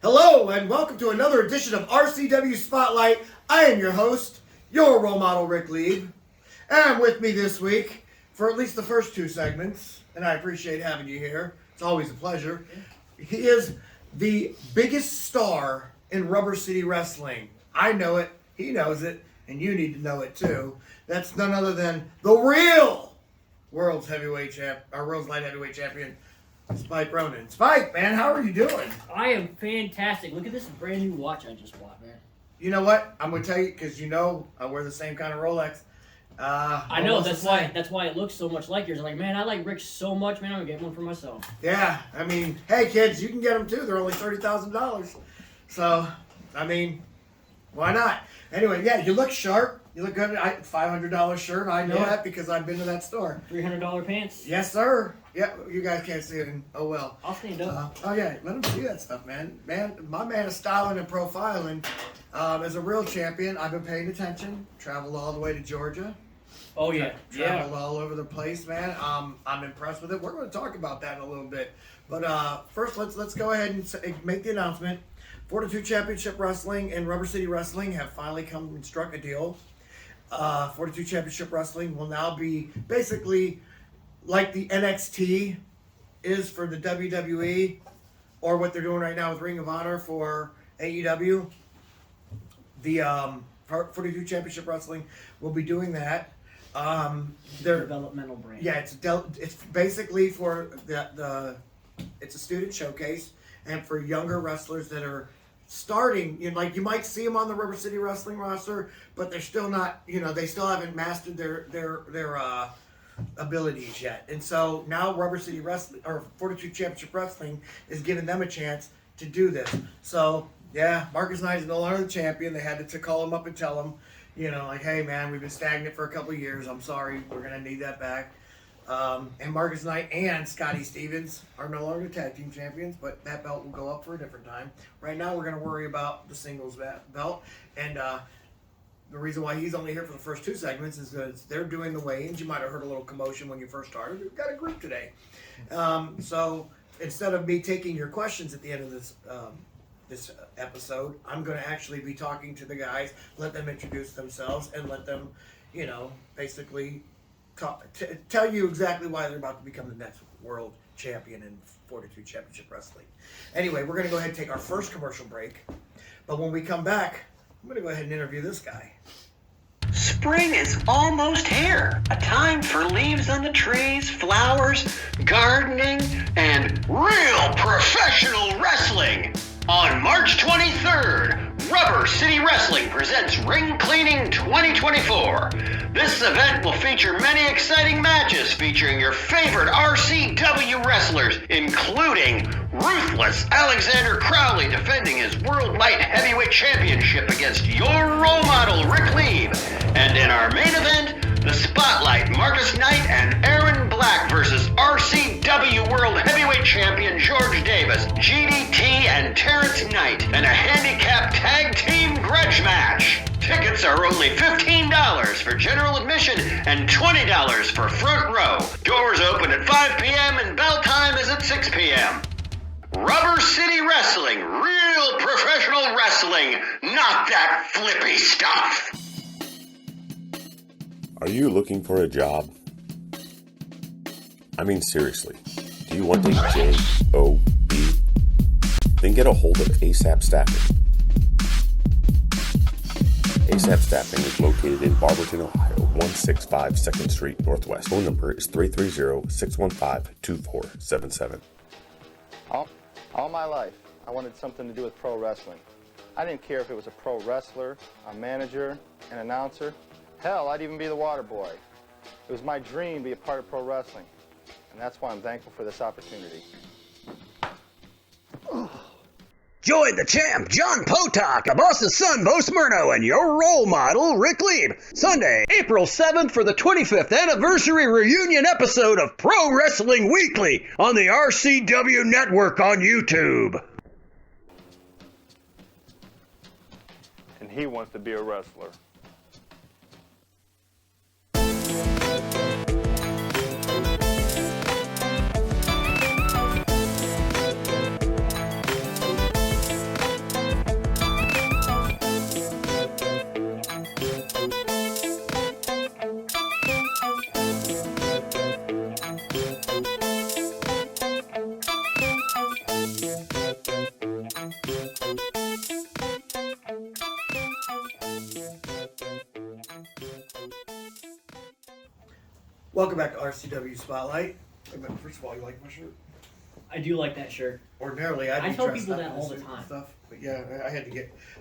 Hello and welcome to another edition of RCW Spotlight. I am your host, your role model, Rick Lieb. And with me this week, for at least the first two segments, and I appreciate having you here. It's always a pleasure. He is the biggest star in Rubber City Wrestling. I know it, he knows it, and you need to know it too. That's none other than the real World's Light Heavyweight Champion, Spike Ronan. Spike, man, how are you doing? I am fantastic. Look at this brand new watch I just bought, man. You know what? I'm gonna tell you because you know I wear the same kind of Rolex. I know that's why it looks so much like yours. I'm like, man, I like Rick so much, man. I'm gonna get one for myself. Yeah, I mean, hey kids, you can get them too. They're only $30,000. So, I mean, why not? Anyway, yeah, you look sharp. You look good. $500 shirt. I know that because I've been to that store. $300 pants. Yes, sir. Yeah, you guys can't see it. Oh well. I'll stand up. Oh yeah, let them see that stuff, man. My man is styling and profiling. As a real champion, I've been paying attention. Traveled all the way to Georgia. Oh yeah. Traveled all over the place, man. I'm impressed with it. We're going to talk about that in a little bit. But first, let's go ahead and make the announcement. Fortitude Championship Wrestling and Rubber City Wrestling have finally come and struck a deal. Fortitude Championship Wrestling will now be basically like the NXT is for the WWE, or what they're doing right now with Ring of Honor for AEW. The Fortitude Championship Wrestling will be doing that. Their developmental brand. Yeah, it's basically for it's a student showcase, and for younger wrestlers that are starting, you might see them on the Rubber City Wrestling roster, but they're still not, they still haven't mastered their abilities yet. And so now Rubber City Wrestling, or Fortitude Championship Wrestling, is giving them a chance to do this. So, yeah, Marcus Knight is no longer the champion. They had to call him up and tell him, hey, man, we've been stagnant for a couple of years. I'm sorry. We're going to need that back. And Marcus Knight and Scotty Stevens are no longer tag team champions, but that belt will go up for a different time. Right now, we're going to worry about the singles belt. And the reason why he's only here for the first two segments is because they're doing the weigh-ins. You might have heard a little commotion when you first started. We've got a group today. So instead of me taking your questions at the end of this episode, I'm going to actually be talking to the guys, let them introduce themselves, and let them, basically tell you exactly why they're about to become the next world champion in Fortitude Championship Wrestling. Anyway, we're going to go ahead and take our first commercial break. But when we come back, I'm going to go ahead and interview this guy. Spring is almost here. A time for leaves on the trees, flowers, gardening, and real professional wrestling. On March 23rd, Rubber City Wrestling presents Ring Cleaning 2024. This event will feature many exciting matches featuring your favorite RCW wrestlers, including Ruthless Alexander Crowley defending his World Light Heavyweight Championship against your role model, Rick Lieb. And in our main event, the Spotlight, Marcus Knight and Aaron Black versus RCW World Heavyweight Champion George Davis, GDT and Terrence Knight, and a handicap tag team grudge match. Tickets are only $15 for general admission and $20 for front row. Doors open at 5 p.m. and bell time is at 6 p.m. Rubber City Wrestling, real professional wrestling, not that flippy stuff. Are you looking for a job? I mean, seriously, do you want a job? Then get a hold of ASAP Staffing. ASAP Staffing is located in Barberton, Ohio, 165 2nd Street Northwest. Phone number is 330-615-2477. All my life, I wanted something to do with pro wrestling. I didn't care if it was a pro wrestler, a manager, an announcer. Hell, I'd even be the water boy. It was my dream to be a part of pro wrestling, and that's why I'm thankful for this opportunity. Join the champ, John Potok, the boss's son, Bo Smyrno, and your role model, Rick Lieb. Sunday, April 7th for the 25th anniversary reunion episode of Pro Wrestling Weekly on the RCW Network on YouTube. And he wants to be a wrestler. Welcome back to RCW Spotlight. First of all, you like my shirt? I do like that shirt. Ordinarily, I'd I be tell dressed people up that in all this the suit and time. stuff. But yeah,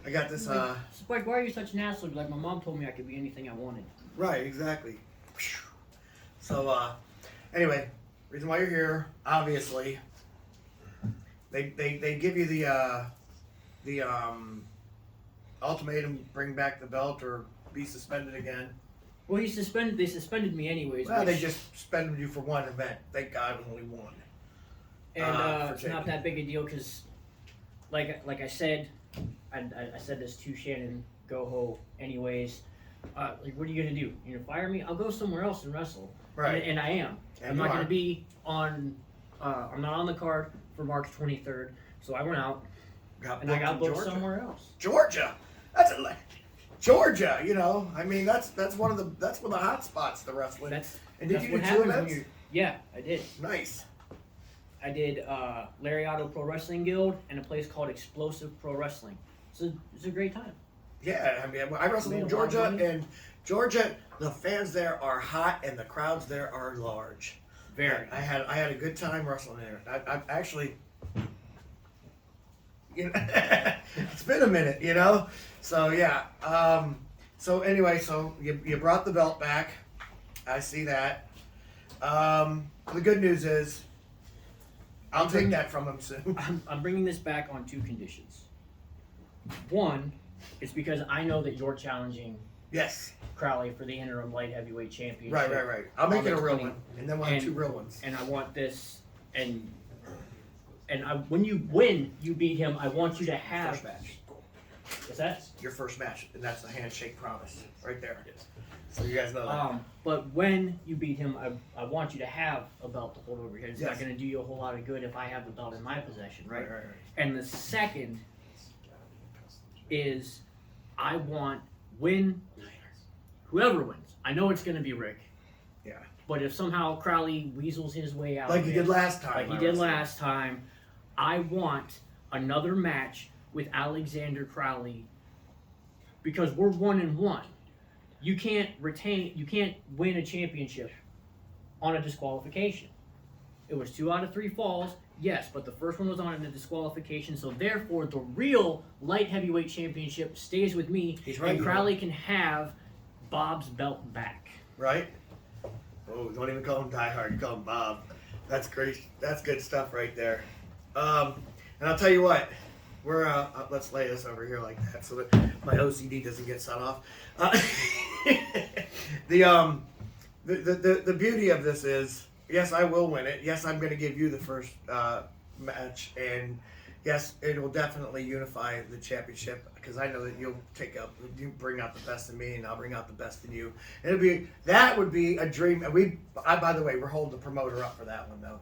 I got this. Spike, why are you such an asshole? Like, my mom told me I could be anything I wanted. Right, exactly. So, anyway, reason why you're here, obviously, they give you the ultimatum: bring back the belt or be suspended again. Well, they suspended me anyways. Well, they which- just suspended you for one event. Thank God, only one. And for it's not taking- that big a deal because, like I said, I said this to Shannon Goho anyways. Like, what are you gonna do? You gonna fire me? I'll go somewhere else and wrestle. Right. And I am. And I'm you not are. gonna be on. I'm not on the card for March 23rd. So I went out and I got booked somewhere else. Georgia. That's a Georgia. You know, I mean, that's one of the hot spots to wrestling. That's and did that's you what do 2 happens when events? you're. Yeah, I did. Nice. I did Lariato Pro Wrestling Guild and a place called Explosive Pro Wrestling. It's a great time. Yeah, I mean, I wrestled in Made a lot Georgia, of money. and Georgia, the fans there are hot, and the crowds there are large. Very. I had a good time wrestling there. I actually, you know, it's been a minute, you know. So yeah. So anyway, so you brought the belt back. I see that. The good news is, I'll take that from him soon. I'm bringing this back on 2 conditions. One, it's because I know that you're challenging Yes. Crowley for the interim light heavyweight championship. Right. I'll make on it the a real 20 one, and then we'll have and- 2 real ones. And I want this, and when you win, you beat him. I want you to have. First match. What's that? Your first match, and that's the handshake promise right there. So you guys know that. But when you beat him, I want you to have a belt to hold over here. It's Yes. not going to do you a whole lot of good if I have the belt in my possession, right? Right. And the second is I want whoever wins. I know it's going to be Rick. Yeah. But if somehow Crowley weasels his way out Like of he it, did last time. like he did last time, I want another match with Alexander Crowley because we're 1-1. You can't win a championship on a disqualification. It was 2 out of 3 falls, yes, but the first one was on a disqualification, so therefore the real light heavyweight championship stays with me, He's and right. Crowley can have Bob's belt back. Right? Oh, don't even call him Die Hard. Call him Bob. That's great. That's good stuff right there. And I'll tell you what. We're let's lay this over here like that so that my OCD doesn't get set off. The beauty of this is, yes, I will win it. Yes, I'm going to give you the first match, and yes, it will definitely unify the championship because I know that you bring out the best in me, and I'll bring out the best in you. That would be a dream. And by the way, we're holding the promoter up for that one though.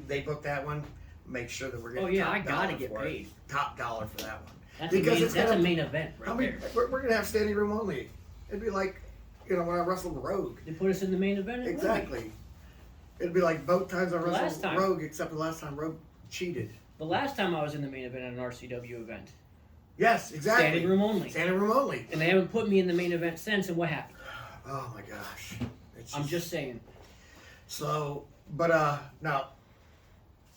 They booked that one. Make sure that we're getting. Oh yeah, top I gotta dollar get for it. paid. Top dollar for that one. That's Because a main event How right many? there. We're gonna have standing room only. It'd be like, when I wrestled Rogue. They put us in the main event. at Exactly. It'd be like both times I Last wrestled time. Rogue, except the last time Rogue cheated. The last time I was in the main event at an RCW event, Yes, exactly. standing room only, Standing room only. and they haven't put me in the main event since. And what happened? Oh my gosh. It's I'm just saying. So, but now,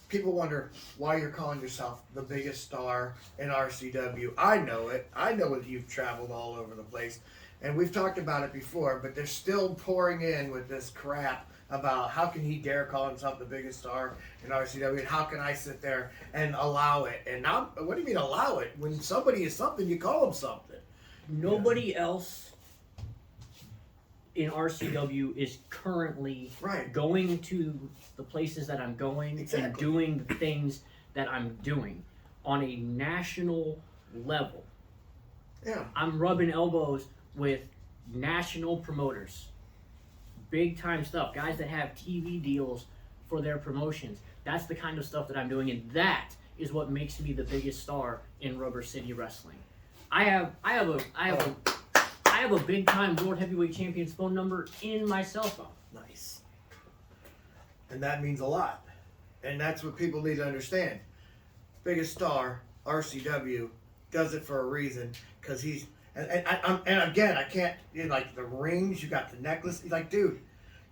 people wonder why you're calling yourself the biggest star in RCW. I know it. I know that you've traveled all over the place. And we've talked about it before, but they're still pouring in with this crap about how can he dare call himself the biggest star in RCW, and how can I sit there and allow it? And now, what do you mean allow it? When somebody is something, you call them something. Nobody else in RCW is currently Right. going to the places that I'm going and Exactly. doing the things that I'm doing on a national level. Yeah. I'm rubbing elbows with national promoters. Big time stuff. Guys that have TV deals for their promotions. That's the kind of stuff that I'm doing, and that is what makes me the biggest star in Rubber City Wrestling. I have a big time World Heavyweight Champion's phone number in my cell phone. Nice. And that means a lot. And that's what people need to understand. Biggest star, RCW, does it for a reason, because he's and again, I can't, like the rings, you got the necklace. He's like, dude,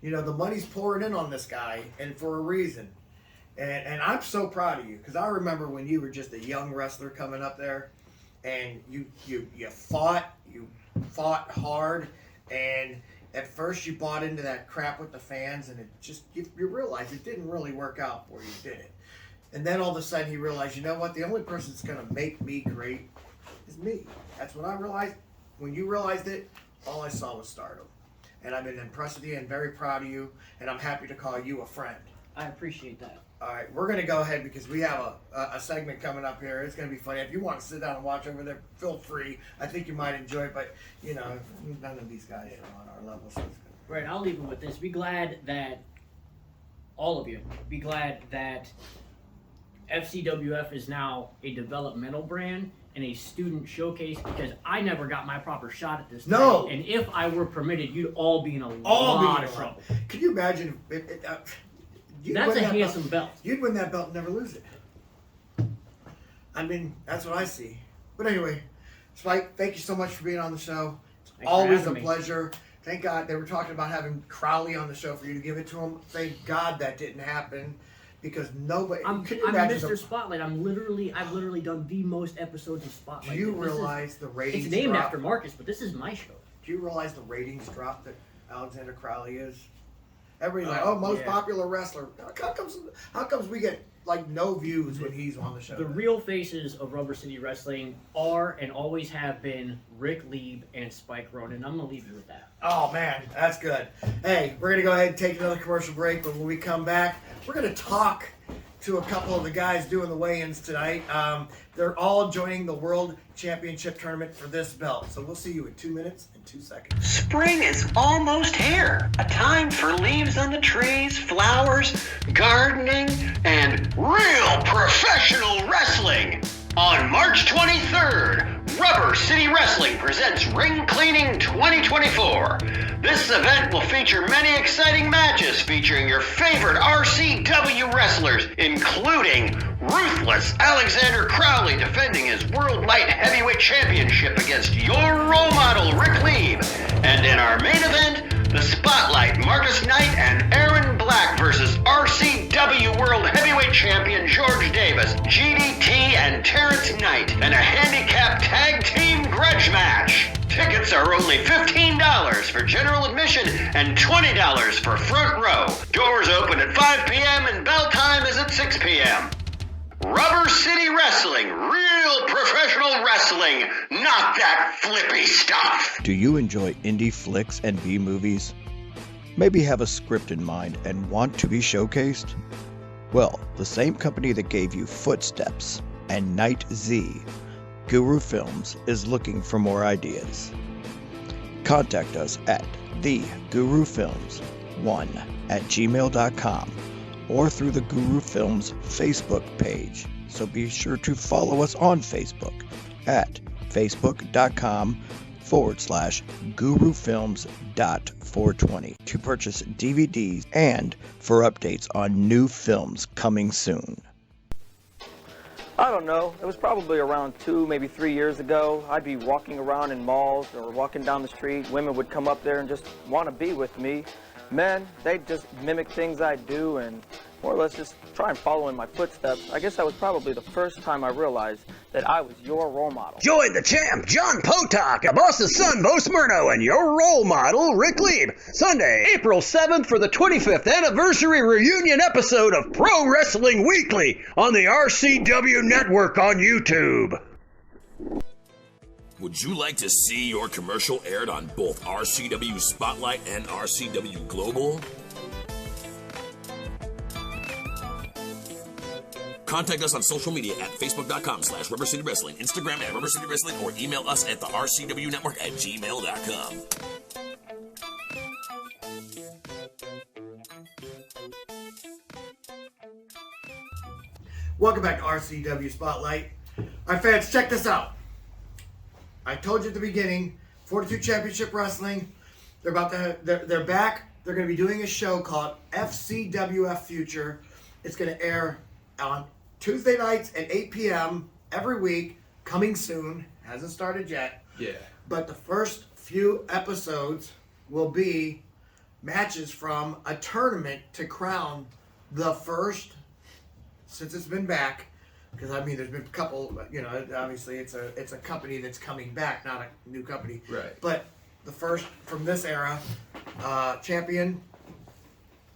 the money's pouring in on this guy, and for a reason. And I'm so proud of you, because I remember when you were just a young wrestler coming up there, and you fought hard, and at first you bought into that crap with the fans, and it just you realized it didn't really work out for you, did it? And then all of a sudden you realize, you know what? The only person that's gonna make me great is me. That's what I realized. When you realized it, all I saw was stardom. And I've been impressed with you and very proud of you, and I'm happy to call you a friend. I appreciate that. All right, we're going to go ahead because we have a segment coming up here. It's going to be funny. If you want to sit down and watch over there, feel free. I think you might enjoy it, but, none of these guys are on our level, so it's good. Right, I'll leave it with this. Be glad that, all of you, be glad that FCWF is now a developmental brand and a student showcase, because I never got my proper shot at this. No. And if I were permitted, you'd all be in a lot of trouble. Can you imagine if That's a handsome belt. You'd win that belt and never lose it. I mean, that's what I see. But anyway, Spike, thank you so much for being on the show. It's Thanks for always a having me. pleasure. Thank God they were talking about having Crowley on the show for you to give it to him. Thank God that didn't happen, because nobody. I'm can you imagine Mr. Spotlight. I've literally done the most episodes of Spotlight. Do you realize the ratings? It's named dropped? after Marcus, but this is my show. Do you realize the ratings drop that Alexander Crowley is? Everybody's like, most popular wrestler. How comes we get like no views when he's on the show? The real faces of Rubber City Wrestling are and always have been Rick Lieb and Spike Ronan. I'm gonna leave you with that. Oh man, that's good. Hey, we're gonna go ahead and take another commercial break, but when we come back, we're gonna talk to a couple of the guys doing the weigh-ins tonight. They're all joining the World Championship tournament for this belt. So we'll see you in 2 minutes and 2 seconds. Spring is almost here. A time for leaves on the trees, flowers, gardening, and real professional wrestling. On March 23rd, Rubber City Wrestling presents Ring Cleaning 2024. This event will feature many exciting matches featuring your favorite RCW wrestlers, including Ruthless Alexander Crowley defending his World Light Heavyweight Championship against your role model, Rick Lieb. And in our main event, the Spotlight, Marcus Knight and Aaron Black versus RCW World Heavyweight Champion George Davis, GDT and Terrence Knight, and a handicap tag team grudge match. Tickets are only $15 for general admission and $20 for front row. Doors open at 5 p.m. and bell time is at 6 p.m. Rubber City Wrestling, real professional wrestling, not that flippy stuff. Do you enjoy indie flicks and B-movies? Maybe have a script in mind and want to be showcased? Well, the same company that gave you Footsteps and Night Z, Guru Films, is looking for more ideas. Contact us at thegurufilms1@gmail.com or through the Guru Films Facebook page. So be sure to follow us on Facebook at facebook.com/gurufilms.420 to purchase DVDs and for updates on new films coming soon. I don't know. It was probably around 2, maybe 3 years ago. I'd be walking around in malls or walking down the street. Women would come up there and just want to be with me. Men, they'd just mimic things I do, and more or less just try and follow in my footsteps, I guess that was probably the first time I realized that I was your role model. Join the champ, John Potok, the boss's son, Bo Smyrno, and your role model, Rick Lieb, Sunday, April 7th for the 25th anniversary reunion episode of Pro Wrestling Weekly on the RCW Network on YouTube. Would you like to see your commercial aired on both RCW Spotlight and RCW Global? Contact us on social media at facebook.com/Rubber City Wrestling, Instagram at Rubber City Wrestling, or email us at the RCW Network at gmail.com. Welcome back to RCW Spotlight. All right, fans, check this out. I told you at the beginning, Fortitude Championship Wrestling, they're back. They're going to be doing a show called FCWF Future. It's going to air on Tuesday nights at 8 p.m. every week, coming soon. Hasn't started yet. Yeah. But the first few episodes will be matches from a tournament to crown the first, since it's been back, because I mean there's been a couple, obviously it's a company that's coming back, not a new company. Right. But the first from this era, champion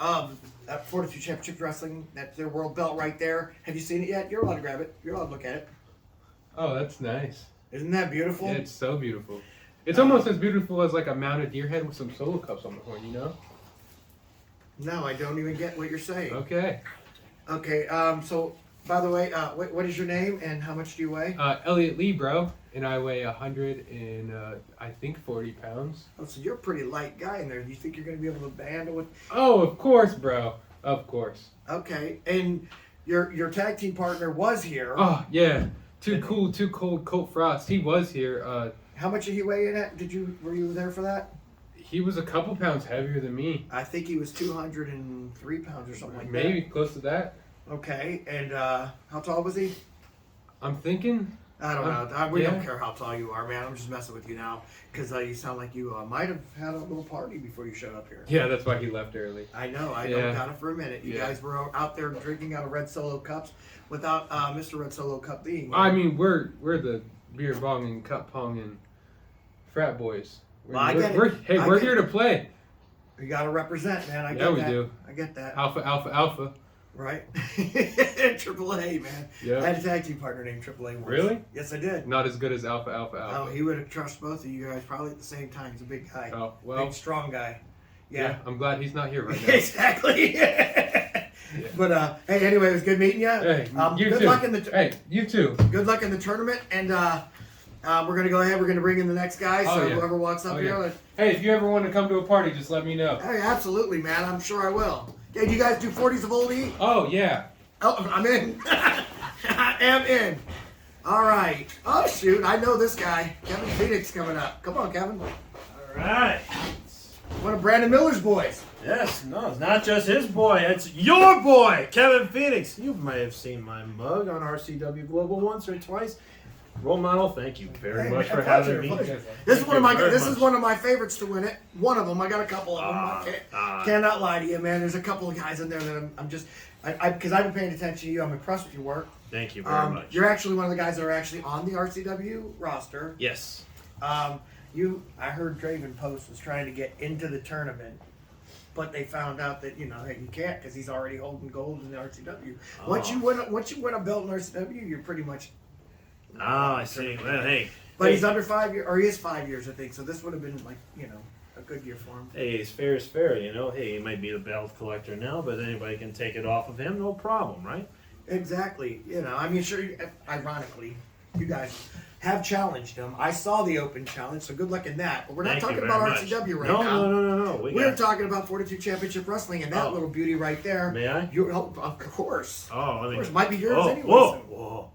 of Fortitude Championship Wrestling, that's their world belt right there. Have you seen it yet? You're allowed to grab it. You're allowed to look at it. Oh, that's nice. Isn't that beautiful? Yeah, it's so beautiful. It's almost as beautiful as like a mounted deer head with some solo cups on the horn, you know? No, I don't even get what you're saying. Okay. Okay, so, by the way, what is your name and how much do you weigh? Elliot Lee, bro. And I weigh 40 pounds. Oh, so you're a pretty light guy in there. Do you think you're going to be able to handle it? Oh, of course, bro. Of course. Okay, and your tag team partner was here. Oh, yeah. Too cold, Colt Frost. He was here. How much did he weigh in at? Were you there for that? He was a couple pounds heavier than me. I think he was 203 pounds or something like that. Maybe close to that. Okay, and how tall was he? I'm thinking... I don't know. We don't care how tall you are, man. I'm just messing with you now because you sound like you might have had a little party before you showed up here. Yeah, that's why he left early. I know. I don't doubt it for a minute. You guys were out there drinking out of red Solo cups without Mr. Red Solo Cup being. I mean, we're the beer bong and cup pong and frat boys. We're here to play. You got to represent, man. I get that. Yeah, we do. I get that. Alpha. Right? Triple A, man. Yeah. I had a tag team partner named Triple A once. Really? Yes, I did. Not as good as Alpha. Oh, he would have trusted both of you guys probably at the same time. He's a big guy. Oh, well. Big, strong guy. Yeah. I'm glad he's not here right now. Exactly. But, hey, anyway, it was good meeting you. Hey, you good too. luck in the hey, you too. Good luck in the tournament, and we're going to go ahead. We're going to bring in the next guy, so whoever walks up here. Hey, if you ever want to come to a party, just let me know. Hey, absolutely, man. I'm sure I will. Okay, do you guys do 40s of Old E? Oh, yeah. Oh, I'm in. I am in. All right. Oh, shoot. I know this guy. Kevin Phoenix coming up. Come on, Kevin. All right. One of Brandon Miller's boys. Yes, no, it's not just his boy. It's your boy, Kevin Phoenix. You may have seen my mug on RCW Global once or twice. Role model, thank you very much for having me. This is one of my favorites to win it. One of them. I got a couple of them. Cannot lie to you, man. There's a couple of guys in there that I'm just because I've been paying attention to you. I'm impressed with your work. Thank you very much. You're actually one of the guys that are actually on the RCW roster. Yes. I heard Draven Post was trying to get into the tournament, but they found out that you can't because he's already holding gold in the RCW. Oh. Once you win a belt in RCW, you're pretty much. Oh, I see. Well, hey. But he's under 5 years, or he is 5 years, I think. So this would have been a good year for him. Hey, it's fair is fair, Hey, he might be the belt collector now, but anybody can take it off of him, no problem, right? Exactly. Sure. Ironically, you guys have challenged him. I saw the open challenge, so good luck in that. But we're not talking about RCW right now. No. We're talking about Fortitude Championship Wrestling and that little beauty right there. May I? Of course. Of course. Might be yours anyway. Whoa.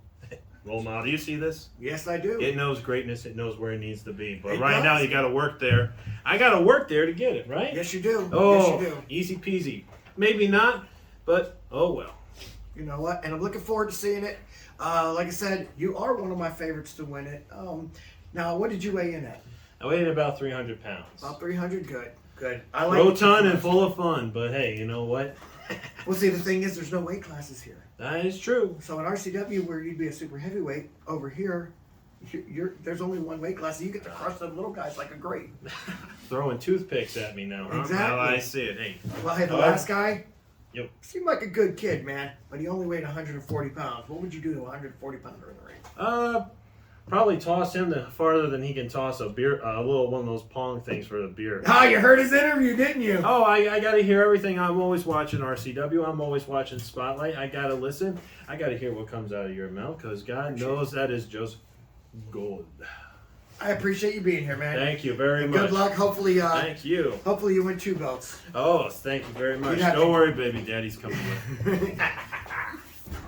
Role model, do you see this? Yes, I do. It knows greatness. It knows where it needs to be. But right now, you got to work there. I got to work there to get it, right? Yes, you do. Oh, yes, you do. Easy peasy. Maybe not, but oh well. You know what? And I'm looking forward to seeing it. Like I said, you are one of my favorites to win it. Now, what did you weigh in at? I weighed about 300 pounds. About 300? Good. I like Rotund and full of fun, but hey, you know what? Well, see, the thing is, there's no weight classes here. That is true. So in RCW, where you'd be a super heavyweight, over here, there's only one weight class. So you get to crush them little guys like a grape. Throwing toothpicks at me now, huh? Exactly. Now I see it. Hey. Well, hey, the last guy, Yep. seemed like a good kid, man, but he only weighed 140 pounds. What would you do to a 140 pounder in the ring? Probably toss him farther than he can toss a beer, a little one of those pong things for the beer. Oh, you heard his interview, didn't you? Oh, I got to hear everything. I'm always watching RCW. I'm always watching Spotlight. I got to listen. I got to hear what comes out of your mouth because God knows that is just gold. I appreciate you being here, man. Thank you very much. Good luck. Hopefully, thank you. Hopefully, you win 2 belts. Oh, thank you very much. Don't worry, baby. Daddy's coming with.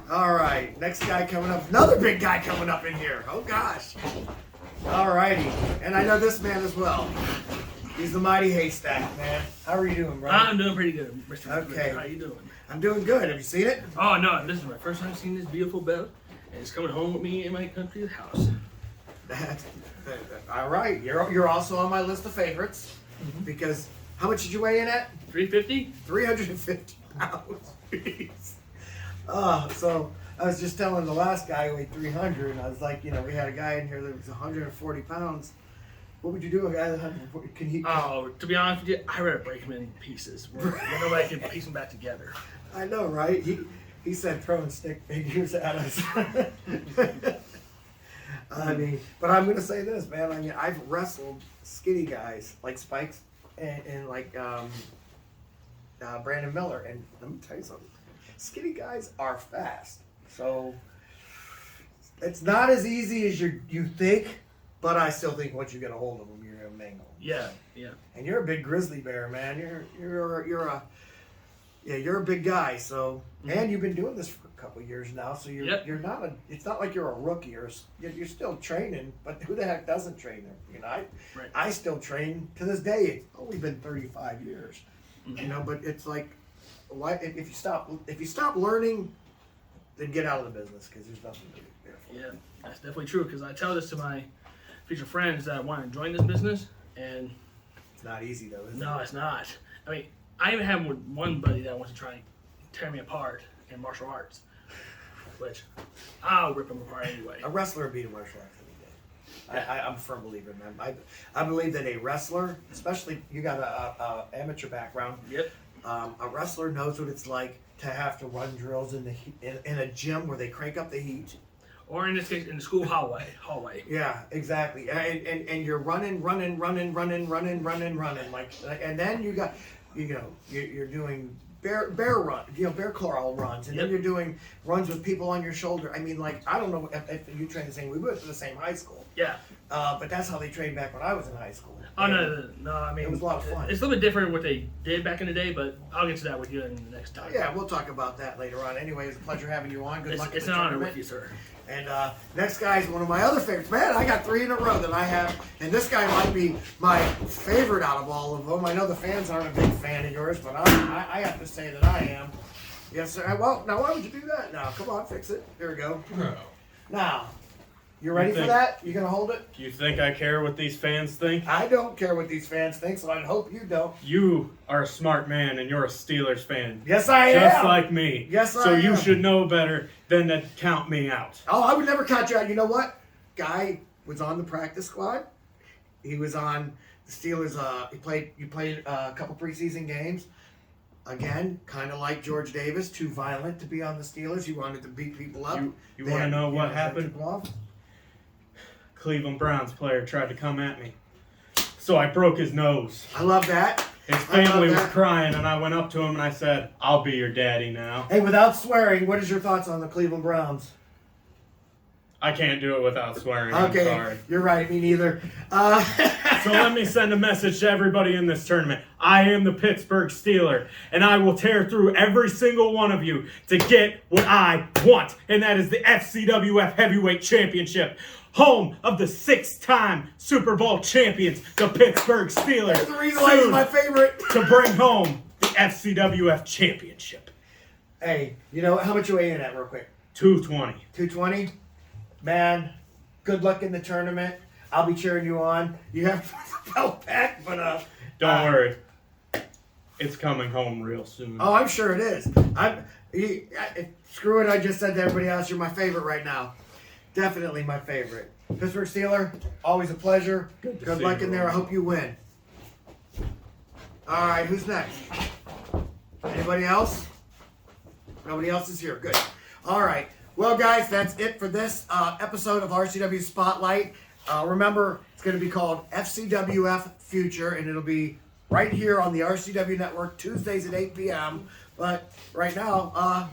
All right, next guy coming up. Another big guy coming up in here. Oh gosh. All righty, and I know this man as well. He's the Mighty Haystack, man. How are you doing, bro? I'm doing pretty good, Mr. Okay. How you doing? I'm doing good. Have you seen it? Oh no, this is my first time seeing this beautiful belt, and it's coming home with me in my country house. All right, you're also on my list of favorites because how much did you weigh in at? 350. 350 pounds. Jeez. So I was just telling the last guy who weighed 300, and I was like, we had a guy in here that was 140 pounds. What would you do with a guy that's 140? Can he? Oh, to be honest with you, I'd rather break him in pieces where nobody can piece them back together. I know, right? He said throwing stick figures at us. I mean, but I'm gonna say this, man. I mean, I've wrestled skinny guys like Spike and like Brandon Miller, and let me tell you something. Skinny guys are fast, so it's not as easy as you think. But I still think once you get a hold of them, you're gonna mangle them. Yeah, yeah. And you're a big grizzly bear, man. You're a big guy. So and you've been doing this for a couple of years now. So you're not it's not like you're a rookie. You're still training. But who the heck doesn't train them? I still train to this day. It's only been 35 years. But it's like. Why, if you stop learning, then get out of the business because there's nothing to do there for. Yeah, that's definitely true. Because I tell this to my future friends that want to join this business, and it's not easy though, is it? No, it's not. I mean, I even have one buddy that wants to try and tear me apart in martial arts, which I'll rip him apart anyway. A wrestler beat a martial arts any day. I'm a firm believer in that. I believe that a wrestler, especially you got a amateur background. Yep. A wrestler knows what it's like to have to run drills in a gym where they crank up the heat. Or in this case, in the school hallway. Yeah, exactly. And you're running. Like, and then you got, you're doing bear run, bear crawl runs, and then you're doing runs with people on your shoulder. I mean, like, I don't know if you train the same. We went to the same high school. Yeah. But that's how they trained back when I was in high school. Oh, no. I mean, it was a lot of fun. It's a little bit different what they did back in the day, but I'll get to that with you in the next time. Yeah, we'll talk about that later on. Anyway, it's a pleasure having you on. Good luck. It's an honor with you, sir. And next guy is one of my other favorites. Man, I got 3 in a row that I have, and this guy might be my favorite out of all of them. I know the fans aren't a big fan of yours, but I have to say that I am. Yes, sir. Well, now why would you do that? Now, come on, fix it. Here we go. Now, you ready for that? You gonna hold it? You think I care what these fans think? I don't care what these fans think, so I hope you don't. You are a smart man, and you're a Steelers fan. Yes, I am. Just like me. Yes, I am. So you should know better than to count me out. Oh, I would never count you out. You know what? Guy was on the practice squad. He was on the Steelers. You played a couple preseason games. Again, kind of like George Davis, too violent to be on the Steelers. He wanted to beat people up. You want to know what happened? Cleveland Browns player tried to come at me. So I broke his nose. I love that. His family was crying, and I went up to him and I said, I'll be your daddy now. Hey, without swearing, what is your thoughts on the Cleveland Browns? I can't do it without swearing. Okay, I'm sorry. You're right, me neither. So let me send a message to everybody in this tournament. I am the Pittsburgh Steeler, and I will tear through every single one of you to get what I want, and that is the FCWF Heavyweight Championship. Home of the 6-time Super Bowl champions, the Pittsburgh Steelers. That's the reason why he's my favorite. To bring home the FCWF Championship. Hey, you know how much you weigh in at real quick? 220. 220? Man, good luck in the tournament. I'll be cheering you on. You have to put the belt back, but don't worry. It's coming home real soon. Oh, I'm sure it is. Screw it, I just said to everybody else, you're my favorite right now. Definitely my favorite. Pittsburgh Steeler, always a pleasure. Good luck in there. I hope you win. All right, who's next? Anybody else? Nobody else is here. Good. All right. Well, guys, that's it for this episode of RCW Spotlight. Remember, it's going to be called FCWF Future, and it'll be right here on the RCW Network, Tuesdays at 8 p.m. But right now,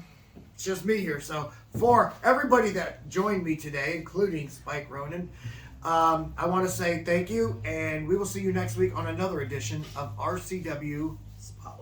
it's just me here. So for everybody that joined me today, including Spike Ronan, I want to say thank you, and we will see you next week on another edition of RCW Spotlight.